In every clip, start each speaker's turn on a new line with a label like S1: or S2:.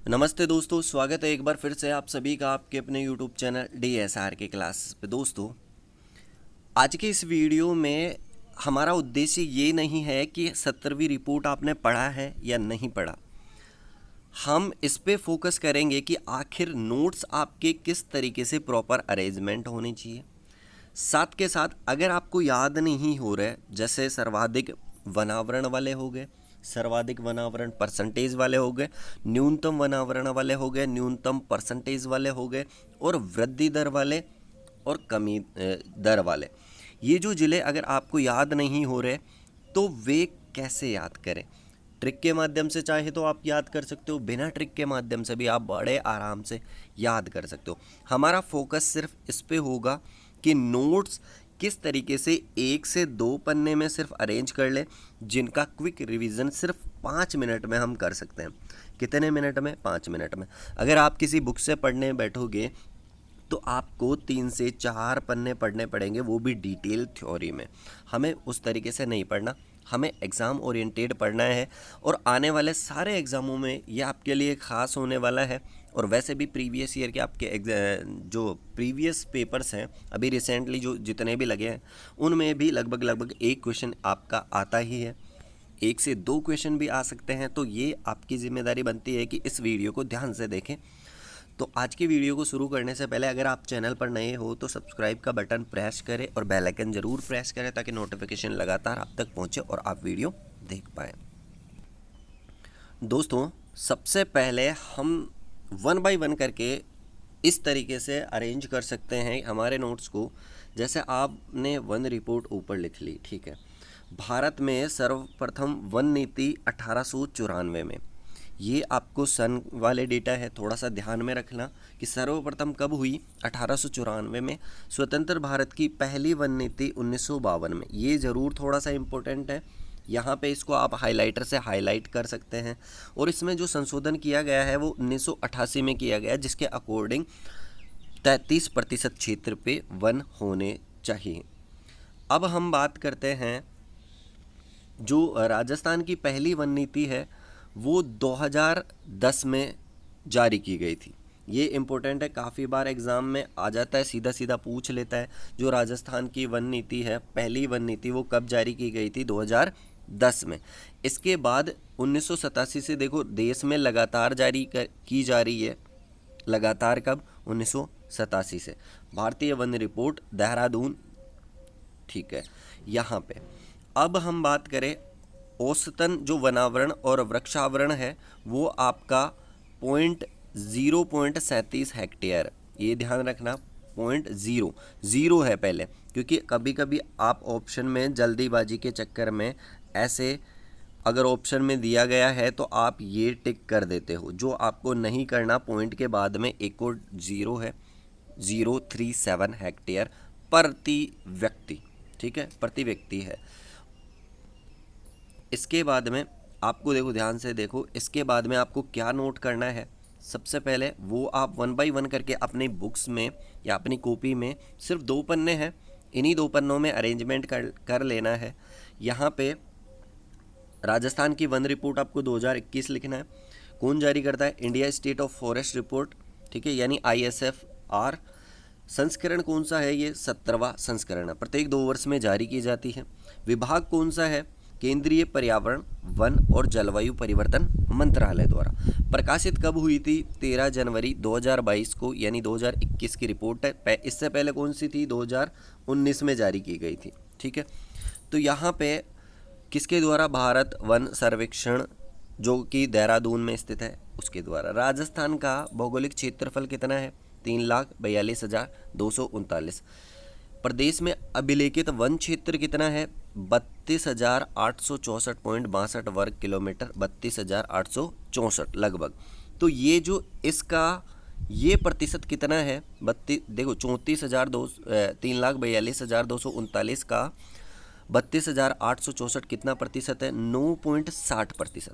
S1: नमस्ते दोस्तों, स्वागत है एक बार फिर से आप सभी का आपके अपने यूट्यूब चैनल DSR के क्लासेस पे। दोस्तों, आज के इस वीडियो में हमारा उद्देश्य ये नहीं है कि 70वीं रिपोर्ट आपने पढ़ा है या नहीं पढ़ा। हम इस पे फोकस करेंगे कि आखिर नोट्स आपके किस तरीके से प्रॉपर अरेंजमेंट होने चाहिए। साथ के साथ अगर आपको याद नहीं हो रहा है, जैसे सर्वाधिक वनावरण वाले हो गए, सर्वाधिक वनावरण परसेंटेज वाले हो गए, न्यूनतम वनावरण वाले हो गए, न्यूनतम परसेंटेज वाले हो गए, और वृद्धि दर वाले और कमी दर वाले, ये जो जिले अगर आपको याद नहीं हो रहे तो वे कैसे याद करें। ट्रिक के माध्यम से चाहे तो आप याद कर सकते हो, बिना ट्रिक के माध्यम से भी आप बड़े आराम से याद कर सकते हो। हमारा फोकस सिर्फ इस पे होगा कि नोट्स किस तरीके से 1 से 2 पन्ने में सिर्फ अरेंज कर लें, जिनका क्विक रिवीजन सिर्फ 5 मिनट में हम कर सकते हैं। कितने मिनट में? 5 मिनट में। अगर आप किसी बुक से पढ़ने बैठोगे तो आपको 3 से 4 पन्ने पढ़ने पड़ेंगे, वो भी डिटेल थ्योरी में। हमें उस तरीके से नहीं पढ़ना, हमें एग्ज़ाम ओरिएंटेड पढ़ना है। और आने वाले सारे एग्ज़ामों में ये आपके लिए ख़ास होने वाला है। और वैसे भी प्रीवियस ईयर के आपके जो प्रीवियस पेपर्स हैं, अभी रिसेंटली जो जितने भी लगे हैं, उनमें भी लगभग एक क्वेश्चन आपका आता ही है, 1 से 2 क्वेश्चन भी आ सकते हैं। तो ये आपकी जिम्मेदारी बनती है कि इस वीडियो को ध्यान से देखें। तो आज की वीडियो को शुरू करने से पहले अगर आप चैनल पर नए हो तो सब्सक्राइब का बटन प्रेस करें और बेल आइकन ज़रूर प्रेस करें, ताकि नोटिफिकेशन लगातार आप तक पहुंचे और आप वीडियो देख पाएँ। दोस्तों, सबसे पहले हम 1 बाय 1 करके इस तरीके से अरेंज कर सकते हैं हमारे नोट्स को। जैसे आपने वन रिपोर्ट ऊपर लिख ली, ठीक है। भारत में सर्वप्रथम वन नीति 1894 में, ये आपको सन वाले डेटा है, थोड़ा सा ध्यान में रखना कि सर्वप्रथम कब हुई, 1894 में। स्वतंत्र भारत की पहली वन नीति 1952 में, ये ज़रूर थोड़ा सा इम्पोर्टेंट है। यहाँ पे इसको आप हाइलाइटर से हाईलाइट कर सकते हैं। और इसमें जो संशोधन किया गया है वो 1988 में किया गया, जिसके अकॉर्डिंग 33% क्षेत्र पे वन होने चाहिए। अब हम बात करते हैं, जो राजस्थान की पहली वन नीति है वो 2010 में जारी की गई थी। ये इम्पोर्टेंट है, काफ़ी बार एग्ज़ाम में आ जाता है, सीधा सीधा पूछ लेता है। जो राजस्थान की वन नीति है, पहली वन नीति, वो कब जारी की गई थी? 2010 में। इसके बाद 1987 से देखो देश में लगातार की जा रही है। लगातार कब? 1987 से। भारतीय वन रिपोर्ट देहरादून, ठीक है। यहाँ पे अब हम बात करें, औसतन जो वनावरण और वृक्षावरण है वो आपका 0.37 हेक्टेयर। ये ध्यान रखना, 0.00 है पहले, क्योंकि कभी कभी आप ऑप्शन में जल्दीबाजी के चक्कर में ऐसे, अगर ऑप्शन में दिया गया है तो आप ये टिक कर देते हो, जो आपको नहीं करना। पॉइंट के बाद में एक और 0 है, 037 हेक्टेयर प्रति व्यक्ति, ठीक है, प्रति व्यक्ति है। इसके बाद में आपको देखो, ध्यान से देखो, इसके बाद में आपको क्या नोट करना है। सबसे पहले वो आप 1 बाय 1 करके अपनी बुक्स में या अपनी कॉपी में, सिर्फ 2 पन्ने हैं, इन्हीं 2 पन्नों में अरेंजमेंट कर लेना है। यहाँ पे राजस्थान की वन रिपोर्ट आपको 2021 लिखना है। कौन जारी करता है? India state of forest report, ठीक है, यानी ISFR। संस्करण कौन सा है? ये 17वां संस्करण है, प्रत्येक 2 वर्ष में जारी की जाती है। विभाग कौन सा है? केंद्रीय पर्यावरण, वन और जलवायु परिवर्तन मंत्रालय द्वारा। प्रकाशित कब हुई थी? 13 जनवरी 2022 को, यानी 2021 की रिपोर्ट है। इससे पहले कौन सी थी? 2019 में जारी की गई थी, ठीक है। तो यहाँ पे किसके द्वारा? भारत वन सर्वेक्षण, जो कि देहरादून में स्थित है, उसके द्वारा। राजस्थान का भौगोलिक क्षेत्रफल कितना है? 3,42,239। प्रदेश में अभिलेखित वन क्षेत्र कितना है? 32,864.62 वर्ग किलोमीटर, 32,864 लगभग। तो ये जो इसका ये प्रतिशत कितना है? देखो, 3,42,239 का 32,864 कितना प्रतिशत है? 9.60%,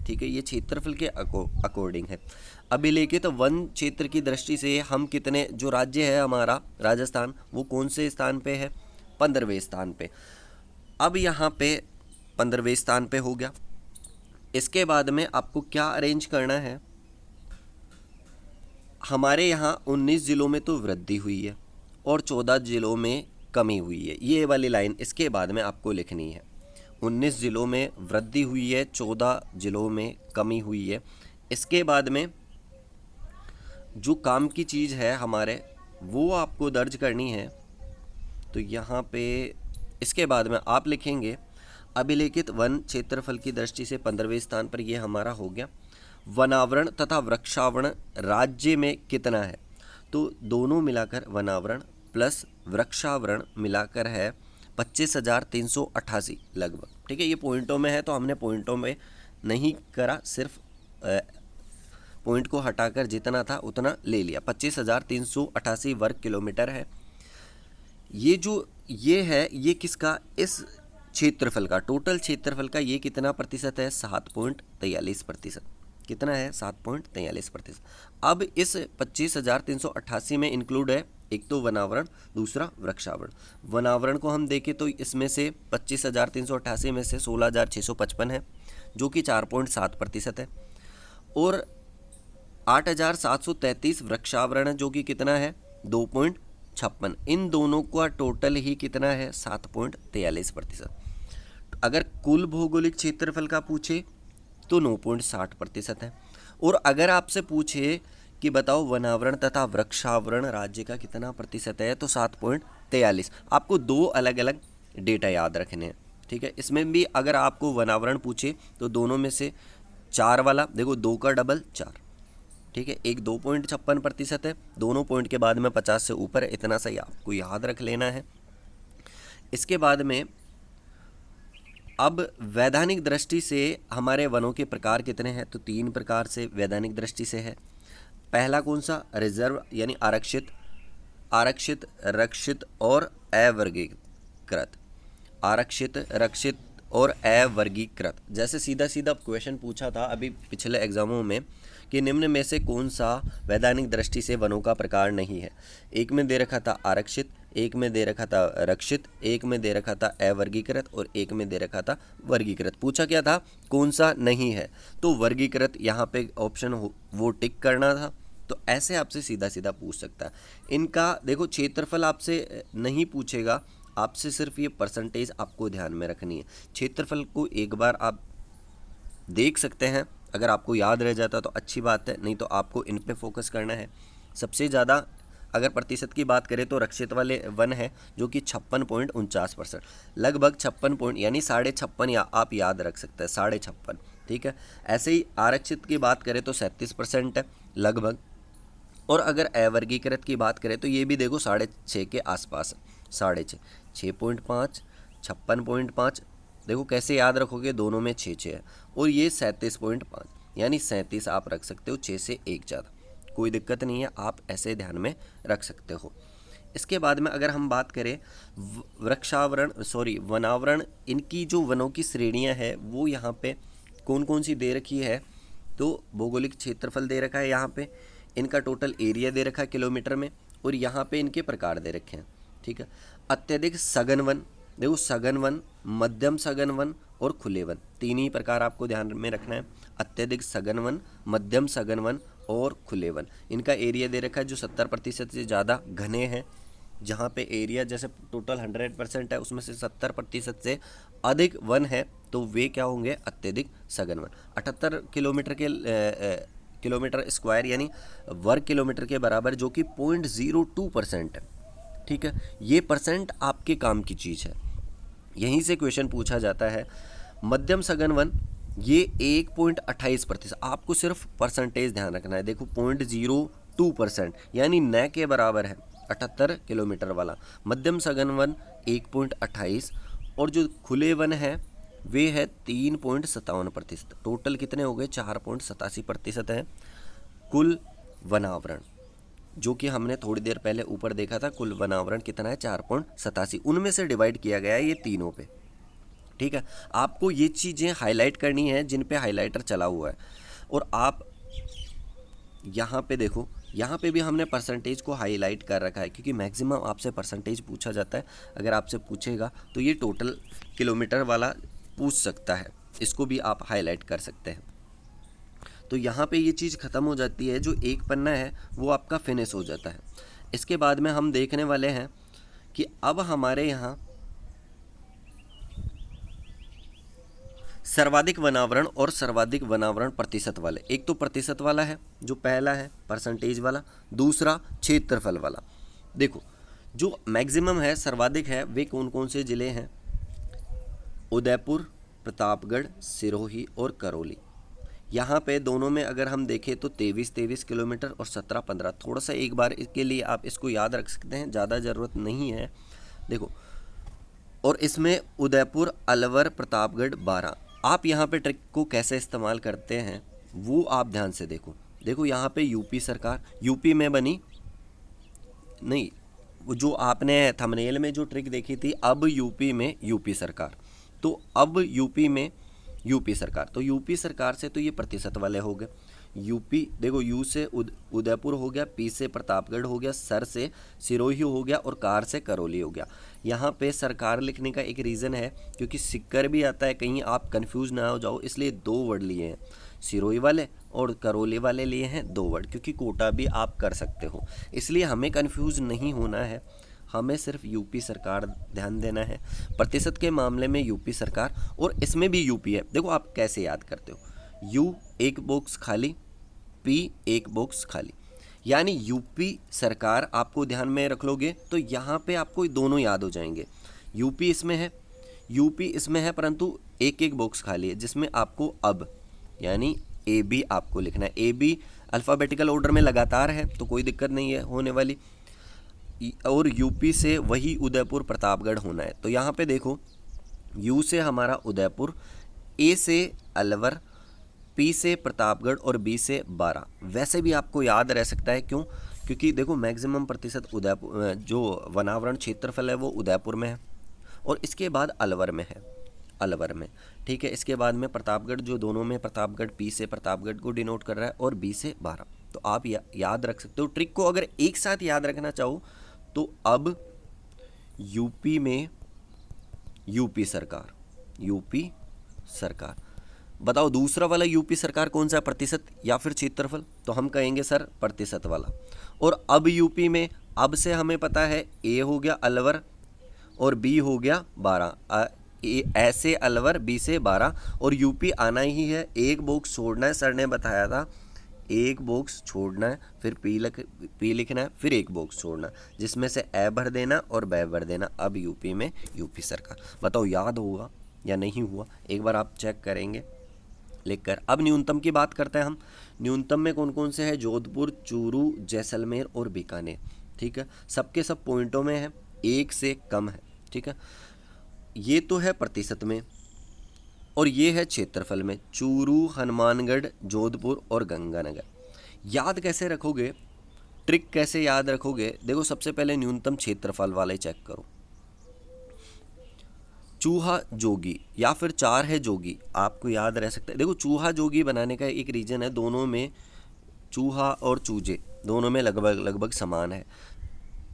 S1: ठीक है। ये क्षेत्रफल के अकॉर्डिंग है। अभिलेखित वन क्षेत्र की दृष्टि से हम कितने, जो राज्य है हमारा राजस्थान, वो कौन से स्थान पे है? 15वें स्थान पे। अब यहाँ पे 15वें स्थान पे हो गया। इसके बाद में आपको क्या अरेंज करना है? हमारे यहाँ 19 ज़िलों में तो वृद्धि हुई है और 14 ज़िलों में कमी हुई है। ये वाली लाइन इसके बाद में आपको लिखनी है। 19 ज़िलों में वृद्धि हुई है, 14 ज़िलों में कमी हुई है। इसके बाद में जो काम की चीज़ है हमारे, वो आपको दर्ज करनी है। तो यहाँ पे इसके बाद में आप लिखेंगे अभिलेखित वन क्षेत्रफल की दृष्टि से 15वें स्थान पर, ये हमारा हो गया। वनावरण तथा वृक्षावरण राज्य में कितना है? तो दोनों मिलाकर वनावरण प्लस वृक्षावरण मिलाकर है 25,388 लगभग। ठीक है, ये पॉइंटों में है तो हमने पॉइंटों में नहीं करा, सिर्फ पॉइंट को हटाकर जितना था उतना ले लिया। 25,388 वर्ग किलोमीटर है। ये है, ये किसका? इस क्षेत्रफल का, टोटल क्षेत्रफल का ये कितना प्रतिशत है? 7.43%। कितना है? 7.43%। अब इस 25,388 में इंक्लूड है एक तो वनावरण, दूसरा वृक्षावरण। वनावरण को हम देखें तो इसमें से 25,388 में से 16,655 है, जो कि 4.7% है, और 8,733 वृक्षावरण है, जो कि कितना है? 2.56। इन दोनों का टोटल ही कितना है? 7.43%। अगर कुल भौगोलिक क्षेत्रफल का पूछे तो 9.60% है। और अगर आपसे पूछे कि बताओ वनावरण तथा वृक्षावरण राज्य का कितना प्रतिशत है, तो 7.43। आपको दो अलग अलग डेटा याद रखने हैं। ठीक है, इसमें भी अगर आपको वनावरण पूछे तो दोनों में से 4 वाला, देखो 2 का डबल 4। ठीक है, एक 2.56% है, दोनों पॉइंट के बाद में 50 से ऊपर है, इतना सही आपको याद रख लेना है। इसके बाद में अब वैधानिक दृष्टि से हमारे वनों के प्रकार कितने हैं? तो 3 प्रकार से वैधानिक दृष्टि से है। पहला कौन सा? रिजर्व यानी आरक्षित, आरक्षित, रक्षित और अवर्गीकृत। आरक्षित, रक्षित और अवर्गीकृत। जैसे सीधा सीधा क्वेश्चन पूछा था अभी पिछले एग्जामों में कि निम्न में से कौन सा वैधानिक दृष्टि से वनों का प्रकार नहीं है। एक में दे रखा था आरक्षित, एक में दे रखा था रक्षित, एक में दे रखा था अवर्गीकृत और एक में दे रखा था वर्गीकृत। पूछा क्या था? कौन सा नहीं है? तो वर्गीकृत, यहाँ पे ऑप्शन वो टिक करना था। तो ऐसे आपसे सीधा सीधा पूछ सकता है। इनका देखो क्षेत्रफल आपसे नहीं पूछेगा, आपसे सिर्फ ये परसेंटेज आपको ध्यान में रखनी है। क्षेत्रफल को एक बार आप देख सकते हैं, अगर आपको याद रह जाता तो अच्छी बात है, नहीं तो आपको इन पे फोकस करना है। सबसे ज़्यादा अगर प्रतिशत की बात करें तो रक्षित वाले वन है, जो कि 56.49%, लगभग 56 पॉइंट यानी 56.5 या आप याद रख सकते हैं 56.5। ठीक है, ऐसे ही आरक्षित की बात करें तो 37% है लगभग। और अगर अवर्गीकृत की बात करें तो ये भी देखो 6.5 के आसपास है, 6.5, 6.5, 56.5। देखो कैसे याद रखोगे, दोनों में 6 है। और ये 37.5 यानी 37 आप रख सकते हो, 6 से 1 ज़्यादा, कोई दिक्कत नहीं है, आप ऐसे ध्यान में रख सकते हो। इसके बाद में अगर हम बात करें वनावरण, इनकी जो वनों की श्रेणियां हैं वो यहाँ पे कौन कौन सी दे रखी है? तो भौगोलिक क्षेत्रफल दे रखा है यहाँ पे, इनका टोटल एरिया दे रखा है किलोमीटर में, और यहाँ पे इनके प्रकार दे रखे हैं। ठीक है, अत्यधिक सघन वन, देखो सघन वन, मध्यम सघन वन और खुले वन, तीन ही प्रकार आपको ध्यान में रखना है। अत्यधिक सघन वन, मध्यम सघन वन और खुले वन। इनका एरिया दे रखा है जो 70% से ज़्यादा घने हैं, जहाँ पे एरिया जैसे टोटल 100% है उसमें से 70% से अधिक वन है, तो वे क्या होंगे? अत्यधिक सघन वन। 78 किलोमीटर स्क्वायर यानी वर्ग किलोमीटर के बराबर, जो कि 0.02% है। ठीक है, ये परसेंट आपके काम की चीज़ है, यहीं से क्वेश्चन पूछा जाता है। मध्यम सघन वन ये 1.28%, आपको सिर्फ परसेंटेज ध्यान रखना है। देखो 0.02% यानी न के बराबर है 78 किलोमीटर वाला मध्यम सघन वन 1.28, और जो खुले वन है वे है 3.57%। टोटल कितने हो गए? 4.87% है कुल वनावरण, जो कि हमने थोड़ी देर पहले ऊपर देखा था। कुल वनावरण कितना है? 4.87, उनमें से डिवाइड किया गया है ये तीनों पे। ठीक है, आपको ये चीज़ें हाईलाइट करनी है जिन पे हाईलाइटर चला हुआ है। और आप यहाँ पे देखो, यहाँ पे भी हमने परसेंटेज को हाईलाइट कर रखा है, क्योंकि मैक्सिमम आपसे परसेंटेज पूछा जाता है। अगर आपसे पूछेगा तो ये टोटल किलोमीटर वाला पूछ सकता है, इसको भी आप हाईलाइट कर सकते हैं। तो यहाँ पे ये चीज़ ख़त्म हो जाती है, जो एक पन्ना है वो आपका फिनिश हो जाता है। इसके बाद में हम देखने वाले हैं कि अब हमारे यहाँ सर्वाधिक वनावरण और सर्वाधिक वनावरण प्रतिशत वाले, एक तो प्रतिशत वाला है जो पहला है परसेंटेज वाला, दूसरा क्षेत्रफल वाला। देखो जो मैक्सिमम है, सर्वाधिक है, वे कौन कौन से ज़िले हैं? उदयपुर, प्रतापगढ़, सिरोही और करौली। यहाँ पे दोनों में अगर हम देखें तो 23 किलोमीटर और 17-15। थोड़ा सा एक बार इसके लिए आप इसको याद रख सकते हैं, ज़्यादा ज़रूरत नहीं है। देखो, और इसमें उदयपुर, अलवर, प्रतापगढ़ 12। आप यहाँ पे ट्रिक को कैसे इस्तेमाल करते हैं वो आप ध्यान से देखो। देखो यहाँ पे यूपी सरकार, यूपी में बनी नहीं, वो जो आपने थंबनेल में जो ट्रिक देखी थी, अब यूपी में यूपी सरकार, तो अब यूपी में यूपी सरकार, तो यूपी सरकार से तो ये प्रतिशत वाले हो गए। यूपी देखो, यू से उदयपुर हो गया, पी से प्रतापगढ़ हो गया, सर से सिरोही हो गया और कार से करौली हो गया। यहाँ पे सरकार लिखने का एक रीज़न है क्योंकि सिक्कर भी आता है, कहीं आप कंफ्यूज ना हो जाओ, इसलिए 2 वर्ड लिए हैं, सिरोही वाले और करौली वाले लिए हैं 2 वर्ड, क्योंकि कोटा भी आप कर सकते हो, इसलिए हमें कंफ्यूज नहीं होना है, हमें सिर्फ यूपी सरकार ध्यान देना है। प्रतिशत के मामले में यूपी सरकार, और इसमें भी यूपी है। देखो आप कैसे याद करते हो, यू एक बॉक्स खाली, पी एक बॉक्स खाली, यानी यूपी सरकार आपको ध्यान में रख लोगे तो यहाँ पे आपको दोनों याद हो जाएंगे। यूपी इसमें है, यूपी इसमें है, परंतु एक एक बॉक्स खाली है, जिसमें आपको अब यानी ए बी आपको लिखना है। ए बी अल्फ़ाबेटिकल ऑर्डर में लगातार है तो कोई दिक्कत नहीं है होने वाली, और यूपी से वही उदयपुर प्रतापगढ़ होना है। तो यहाँ पे देखो, यू से हमारा उदयपुर, ए से अलवर, पी से प्रतापगढ़ और बी से 12। वैसे भी आपको याद रह सकता है, क्यों? क्योंकि देखो मैक्सिमम प्रतिशत उदयपुर, जो वनावरण क्षेत्रफल है वो उदयपुर में है, और इसके बाद अलवर में है, अलवर में, ठीक है। इसके बाद में प्रतापगढ़, जो दोनों में प्रतापगढ़, पी से प्रतापगढ़ को डिनोट कर रहा है, और बी से 12। तो आप याद रख सकते हो। ट्रिक को अगर एक साथ याद रखना चाहो तो अब यूपी में यूपी सरकार, यूपी सरकार। बताओ दूसरा वाला यूपी सरकार कौन सा, प्रतिशत या फिर क्षेत्रफल? तो हम कहेंगे सर प्रतिशत वाला। और अब यूपी में, अब से हमें पता है ए हो गया अलवर और बी हो गया 12, ऐसे अलवर, बी से 12, और यूपी आना ही है, एक बॉक्स छोड़ना है, सर ने बताया था एक बॉक्स छोड़ना है, फिर पी लिखना है, फिर एक बॉक्स छोड़ना, जिसमें से ए भर देना और बै भर देना। अब यूपी में यूपी सरकार। बताओ याद होगा या नहीं हुआ, एक बार आप चेक करेंगे लिखकर। अब न्यूनतम की बात करते हैं हम। न्यूनतम में कौन कौन से है? जोधपुर, चूरू, जैसलमेर और बीकानेर, ठीक है। सबके सब पॉइंटों में है, 1 से कम है, ठीक है। ये तो है प्रतिशत में, और ये है क्षेत्रफल में, चूरू, हनुमानगढ़, जोधपुर और गंगानगर। याद कैसे रखोगे, ट्रिक कैसे याद रखोगे? देखो सबसे पहले न्यूनतम क्षेत्रफल वाले चेक करो, चूहा जोगी या फिर 4 है जोगी, आपको याद रह सकता है। देखो चूहा जोगी बनाने का एक रीज़न है, दोनों में चूहा और चूजे दोनों में लगभग समान है।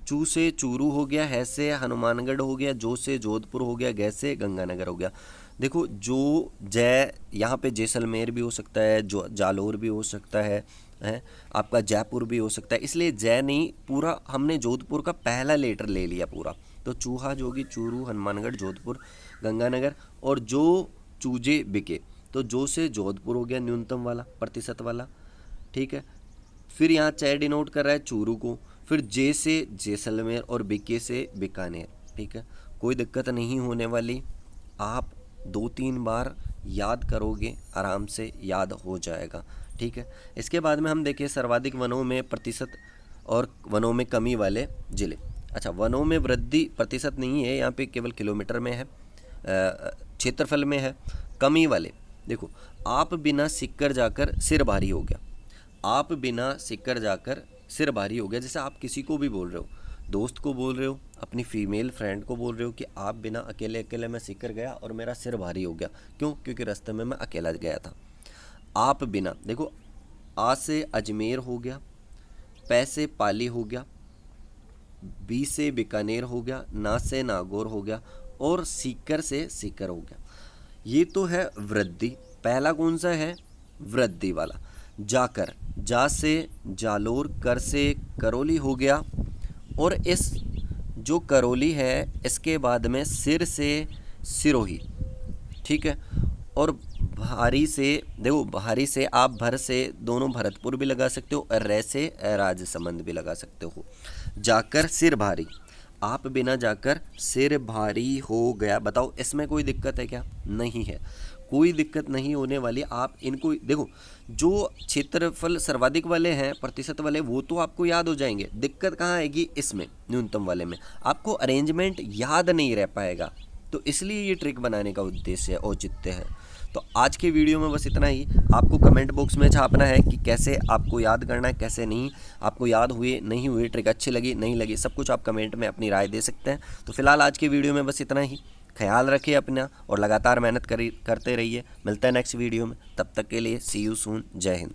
S1: चू से चूरू हो गया, है से हनुमानगढ़ हो गया, जो से जोधपुर हो गया, गै से गंगानगर हो गया। देखो जो जय, यहाँ पे जैसलमेर भी हो सकता है, जो जालोर भी हो सकता है आपका जयपुर भी हो सकता है, इसलिए जय नहीं, पूरा हमने जोधपुर का पहला लेटर ले लिया पूरा। तो चूहा जोगी, चूरू, हनुमानगढ़, जोधपुर, गंगानगर, और जो चूजे बिके, तो जो से जोधपुर हो गया न्यूनतम वाला, प्रतिशत वाला, ठीक है। फिर यहाँ चय डिनोट कर रहा है चूरू को, फिर जे से जैसलमेर और बिके से बीकानेर, ठीक है। कोई दिक्कत नहीं होने वाली, आप 2-3 बार याद करोगे आराम से याद हो जाएगा, ठीक है। इसके बाद में हम देखें सर्वाधिक वनों में प्रतिशत और वनों में कमी वाले जिले। अच्छा, वनों में वृद्धि प्रतिशत नहीं है, यहाँ पे केवल किलोमीटर में है, क्षेत्रफल में है। कमी वाले देखो, आप बिना सिक्कर जाकर सिर भारी हो गया, आप बिना सिक्कर जाकर सिर भारी हो गया। जैसे आप किसी को भी बोल रहे हो, दोस्त को बोल रहे हो, अपनी फीमेल फ्रेंड को बोल रहे हो कि आप बिना अकेले अकेले मैं सिक्कर गया और मेरा सिर भारी हो गया। क्यों? क्योंकि रास्ते में मैं अकेला गया था। आप बिना, देखो आ से अजमेर हो गया, पै से पाली हो गया, बी से बीकानेर हो गया, ना से नागौर हो गया, और सीकर से सीकर हो गया। ये तो है वृद्धि। पहला कौन सा है? वृद्धि वाला। जाकर, जा से जालोर, कर से करौली हो गया। और इस जो करौली है इसके बाद में सिर से सिरोही, ठीक है। और भारी से, देखो भारी से आप भर से दोनों भरतपुर भी लगा सकते हो और रै से राजसमंद भी लगा सकते हो। जाकर सिर भारी, आप बिना जाकर सिर भारी हो गया। बताओ इसमें कोई दिक्कत है क्या? नहीं है, कोई दिक्कत नहीं होने वाली। आप इनको देखो, जो क्षेत्रफल सर्वाधिक वाले हैं, प्रतिशत वाले, वो तो आपको याद हो जाएंगे। दिक्कत कहाँ आएगी? इसमें न्यूनतम वाले में आपको अरेंजमेंट याद नहीं रह पाएगा। तो इसलिए ये ट्रिक बनाने का उद्देश्य है, औचित्य है। तो आज के वीडियो में बस इतना ही। आपको कमेंट बॉक्स में छापना है कि कैसे आपको याद करना है, कैसे नहीं, आपको याद हुए नहीं हुए, ट्रिक अच्छी लगी नहीं लगी, सब कुछ आप कमेंट में अपनी राय दे सकते हैं। तो फिलहाल आज के वीडियो में बस इतना ही। ख्याल रखिए अपना और लगातार मेहनत करते रहिए। मिलते हैं नेक्स्ट वीडियो में, तब तक के लिए सी यू सून। जय हिंद।